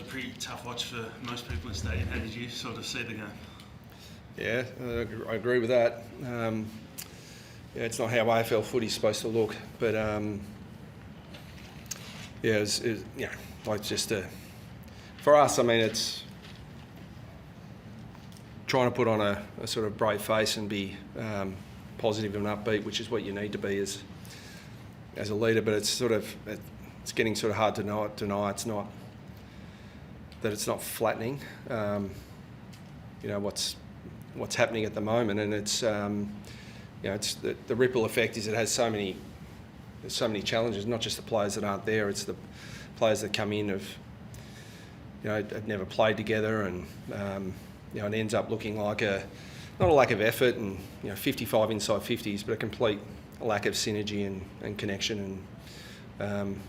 pretty tough watch for most people in the stadium. How did you sort of see the game? Yeah, I agree with that. It's not how AFL footy's supposed to look, but for us, I mean, it's trying to put on a sort of brave face and be positive and upbeat, which is what you need to be as a leader. But it's getting sort of hard to deny it's not flattening. What's happening at the moment, and it's the ripple effect is it has so many challenges. Not just the players that aren't there; it's the players that come in have never played together, and it ends up looking like not a lack of effort and 55 inside 50s, but a complete lack of synergy and connection, and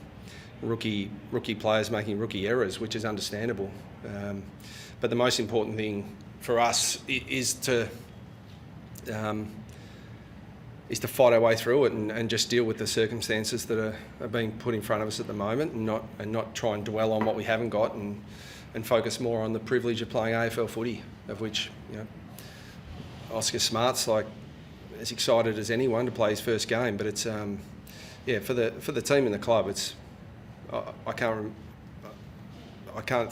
rookie players making rookie errors, which is understandable. But the most important thing for us is to fight our way through it and just deal with the circumstances that are being put in front of us at the moment, and not try and dwell on what we haven't got, and focus more on the privilege of playing AFL footy, of which Oscar Smart's like as excited as anyone to play his first game. But it's for the team and the club, it's I can't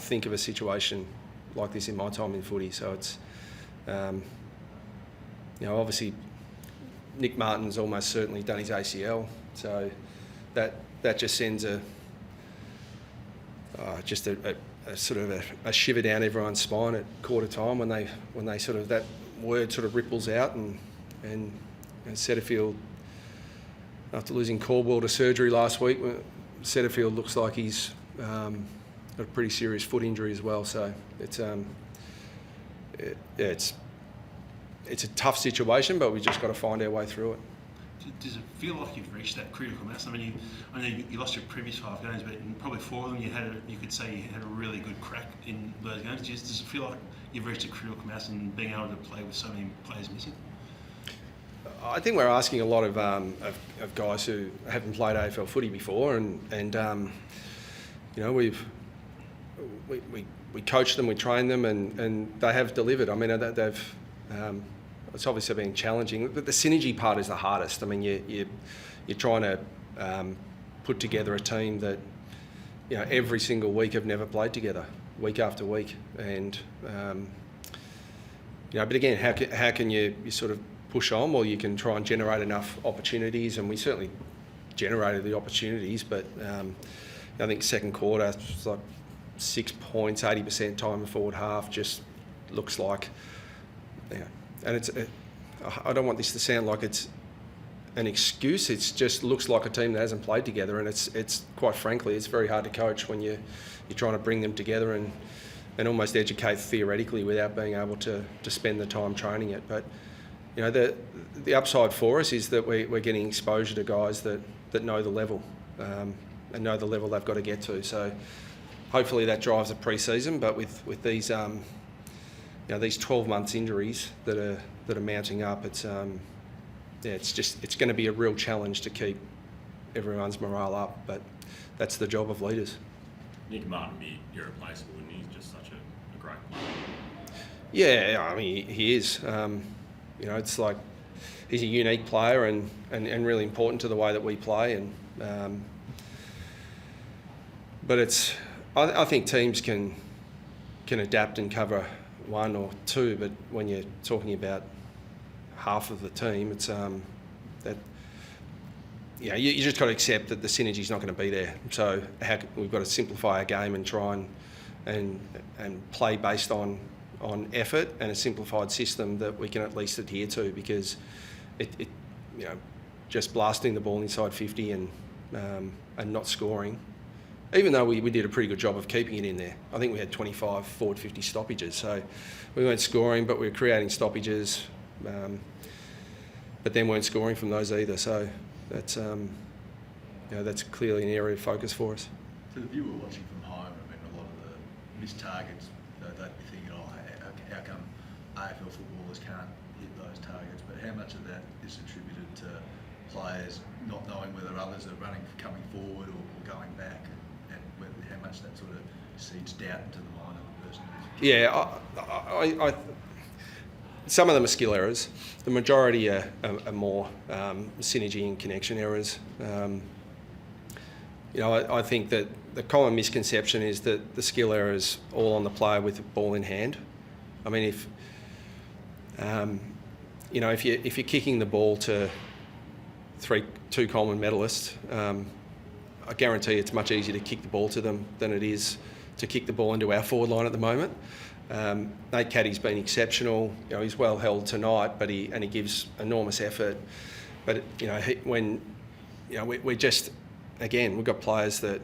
think of a situation like this in my time in footy. So it's obviously Nick Martin's almost certainly done his ACL, so that just sends a sort of a shiver down everyone's spine at quarter time when they sort of that word sort of ripples out, and Setterfield, after losing Caldwell to surgery last week, Setterfield looks like he's got a pretty serious foot injury as well. So it's a tough situation, but we just got to find our way through it. Does it feel like you've reached that critical mass? I mean, I know you lost your previous 5 games, but in probably 4 of them you could say you had a really good crack in those games. Does it feel like you've reached a critical mass and being able to play with so many players missing? I think we're asking a lot of guys who haven't played AFL footy before, and we coach them, we train them, and they have delivered. I mean, they've. It's obviously been challenging. The synergy part is the hardest. I mean, you're trying to put together a team that every single week have never played together, week after week, and but again, how can you sort of push on? Well, you can try and generate enough opportunities, and we certainly generated the opportunities. But I think second quarter, it's like 6 points, 80% time in forward half, just looks like. And I don't want this to sound like it's an excuse. It just looks like a team that hasn't played together, and it's quite frankly, it's very hard to coach when you're trying to bring them together and almost educate theoretically without being able to spend the time training it. But the upside for us is that we're getting exposure to guys that know the level and know the level they've got to get to. So hopefully that drives a pre-season, but with these these 12 months injuries that are mounting up, it's going to be a real challenge to keep everyone's morale up. But that's the job of leaders. Nick Martin would be irreplaceable, wouldn't he? He's just such a great player. Yeah, I mean he is. It's like he's a unique player and really important to the way that we play. And but I think teams can adapt and cover 1 or 2, but when you're talking about half of the team, it's you just got to accept that the synergy's not going to be there. So we've got to simplify our game and try and play based on effort and a simplified system that we can at least adhere to, because it just blasting the ball inside 50 and not scoring. Even though we did a pretty good job of keeping it in there. I think we had 25 forward 50 stoppages. So we weren't scoring, but we were creating stoppages, but then weren't scoring from those either. So that's clearly an area of focus for us. For the viewer watching from home, I mean, a lot of the missed targets, they'd be thinking, how come AFL footballers can't hit those targets? But how much of that is attributed to players not knowing whether others are coming forward or going back, and how much that sort of seeds doubt into the mind of the person who's... Yeah, I some of them are skill errors. The majority are more synergy and connection errors. I think that the common misconception is that the skill error is all on the player with the ball in hand. I mean, if you're kicking the ball to two Coleman medalists, I guarantee it's much easier to kick the ball to them than it is to kick the ball into our forward line at the moment. Nate Caddy's been exceptional. He's well held tonight, but he gives enormous effort. But we're just, again, we've got players that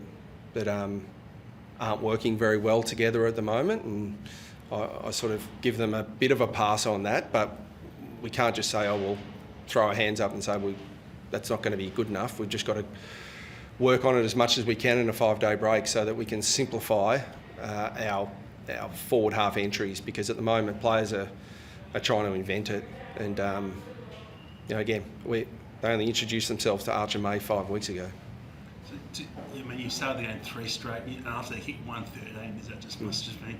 aren't working very well together at the moment, and I sort of give them a bit of a pass on that. But we can't just say, we'll throw our hands up and say that's not going to be good enough. We've just got to work on it as much as we can in a 5-day break so that we can simplify our forward half entries, because at the moment players are trying to invent it, and again they only introduced themselves to Archer May 5 weeks ago. So, you started the game 3 straight, and after they hit 113, is that just must have just been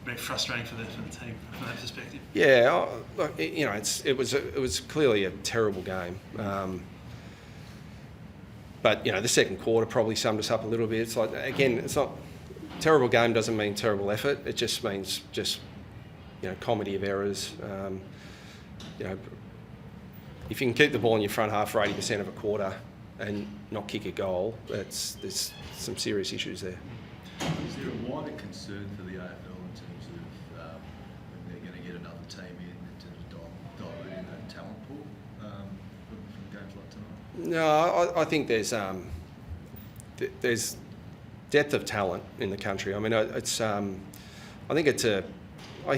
very frustrating for the team from that perspective? Yeah, it was clearly a terrible game, but the second quarter probably summed us up a little bit. It's like, again, it's not. Terrible game doesn't mean terrible effort. It just means comedy of errors. If you can keep the ball in your front half for 80% of a quarter and not kick a goal, there's some serious issues there. Is there a wider concern for the AFL in terms of when they're going to get another team in terms of diluting that talent pool from games like tonight? No, I think there's depth of talent in the country. I mean, I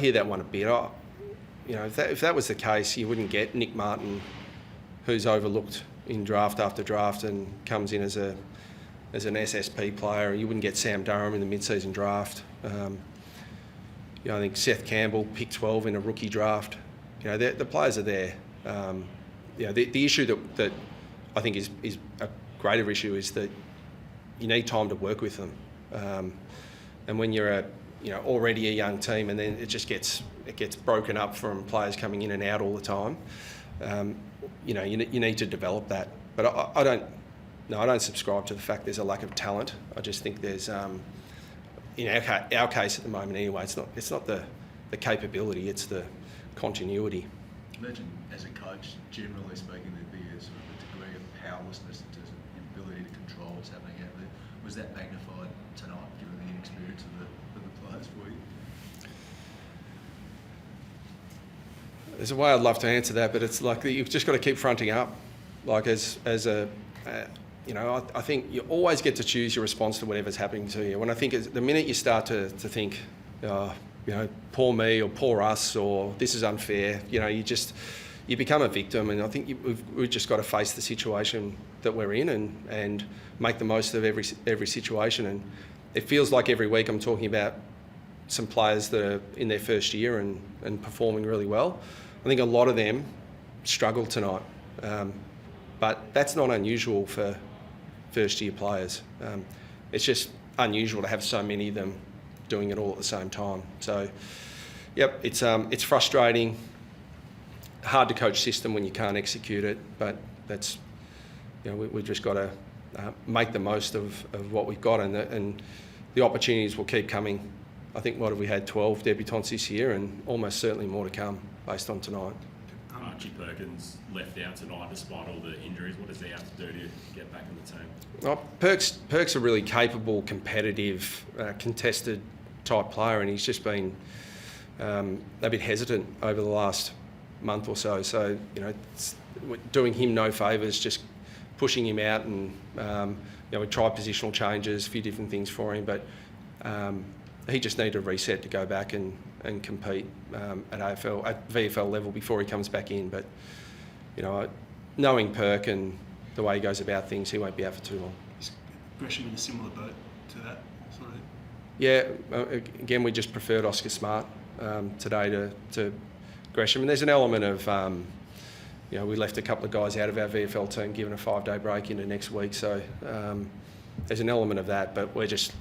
hear that one a bit. If that was the case, you wouldn't get Nick Martin, who's overlooked in draft after draft and comes in as an SSP player. You wouldn't get Sam Durham in the mid-season draft. I think Seth Campbell picked 12 in a rookie draft. The players are there. The issue that I think is a greater issue is that you need time to work with them, and when you're already a young team, and then it gets broken up from players coming in and out all the time. You need to develop that. But I don't subscribe to the fact there's a lack of talent. I just think there's in our case at the moment anyway. It's not the capability, it's the continuity. Imagine as a coach, generally speaking, there'd be a sort of a degree of powerlessness in terms of the ability to control what's happening out there. Was that magnified tonight, given the inexperience of the players for you? There's a way I'd love to answer that, but it's like you've just got to keep fronting up. Like I think you always get to choose your response to whatever's happening to you. When I think the minute you start to think, poor me or poor us or this is unfair, you become a victim. And I think we've just got to face the situation that we're in and make the most of every situation. And it feels like every week I'm talking about some players that are in their first year and performing really well. I think a lot of them struggled tonight, but that's not unusual for first-year players. It's just unusual to have so many of them doing it all at the same time. So, yep, it's frustrating. Hard to coach system when you can't execute it, but that's we've just got to make the most of what we've got, and the opportunities will keep coming. I think what have we had 12 debutants this year, and almost certainly more to come based on tonight. Archie Perkins left out tonight despite all the injuries. What does he have to do to get back in the team? Oh, Perk's a really capable, competitive, contested type player, and he's just been a bit hesitant over the last month or so. So it's doing him no favours, just pushing him out, and we tried positional changes, a few different things for him, but he just needed a reset to go back and compete at VFL level before he comes back in. But knowing Perk and the way he goes about things, he won't be out for too long. Is Gresham in a similar boat to that sort of? Yeah, again, we just preferred Oscar Smart today to Gresham, and there's an element of we left a couple of guys out of our VFL team given a 5-day break into next week, so there's an element of that, but we're just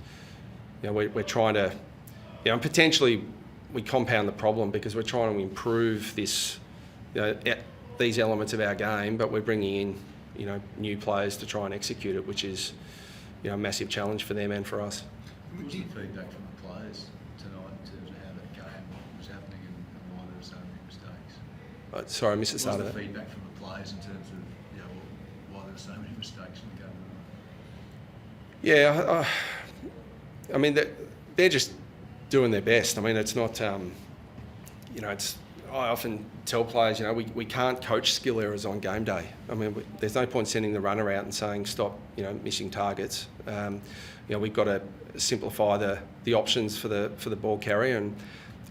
we're trying to, and potentially we compound the problem because we're trying to improve this, these elements of our game, but we're bringing in, new players to try and execute it, which is, a massive challenge for them and for us. What was the feedback from the players tonight in terms of how that game was happening and why there were so many mistakes? Sorry, I missed the start What of was the that. feedback from the players in terms of why there were so many mistakes in the game tonight? Yeah, I mean, they're just doing their best. I mean, it's not, it's. I often tell players, we can't coach skill errors on game day. I mean, there's no point sending the runner out and saying stop, missing targets. We've got to simplify the options for the ball carrier,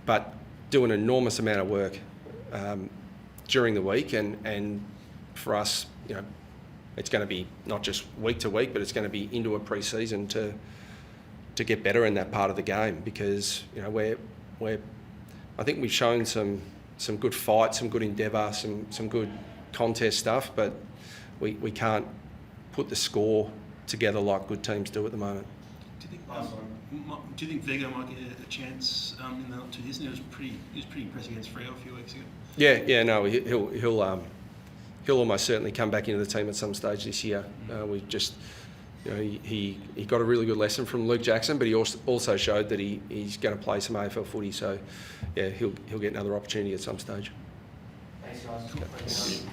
but do an enormous amount of work during the week, and for us, it's going to be not just week to week, but it's going to be into a pre-season to get better in that part of the game, because I think we've shown some good fight, some good endeavour, some good contest stuff, but we can't put the score together like good teams do at the moment. Do you think Vigo might get a chance in the not too distant? He was pretty impressive against Freo a few weeks ago. Yeah, he'll almost certainly come back into the team at some stage this year. We just, he got a really good lesson from Luke Jackson, but he also showed that he's going to play some AFL footy. So, yeah, he'll get another opportunity at some stage. Thanks, guys.